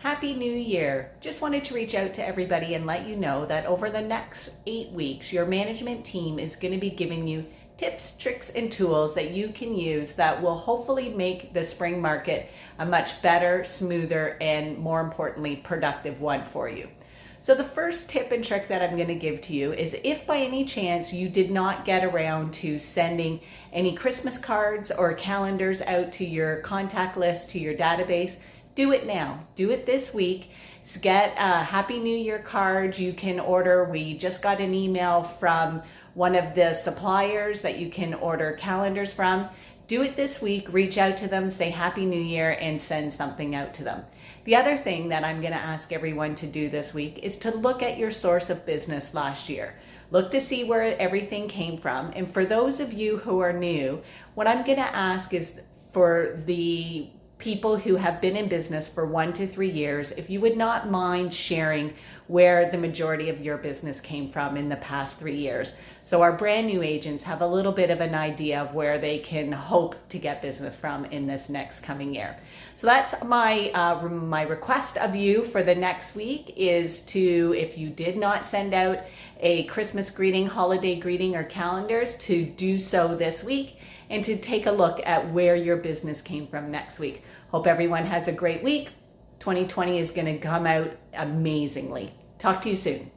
Happy New Year! Just wanted to reach out to everybody and let you know that over the next 8 weeks, your management team is going to be giving you tips, tricks, and tools that you can use that will hopefully make the spring market a much better, smoother, and more importantly, productive one for you. So the first tip and trick that I'm going to give to you is if by any chance you did not get around to sending any Christmas cards or calendars out to your contact list, to your database, do it now. Do it this week. Get a Happy New Year card you can order. We just got an email from one of the suppliers that you can order calendars from. Do it this week, reach out to them, say Happy New Year, and send something out to them. The other thing that I'm gonna ask everyone to do this week is to look at your source of business last year. Look to see where everything came from. And for those of you who are new, what I'm gonna ask is for the people who have been in business for 1 to 3 years, if you would not mind sharing where the majority of your business came from in the past 3 years. So our brand new agents have a little bit of an idea of where they can hope to get business from in this next coming year. So that's my request of you for the next week is to, if you did not send out a Christmas greeting, holiday greeting, or calendars, to do so this week and to take a look at where your business came from next week. Hope everyone has a great week. 2020 is going to come out amazingly. Talk to you soon.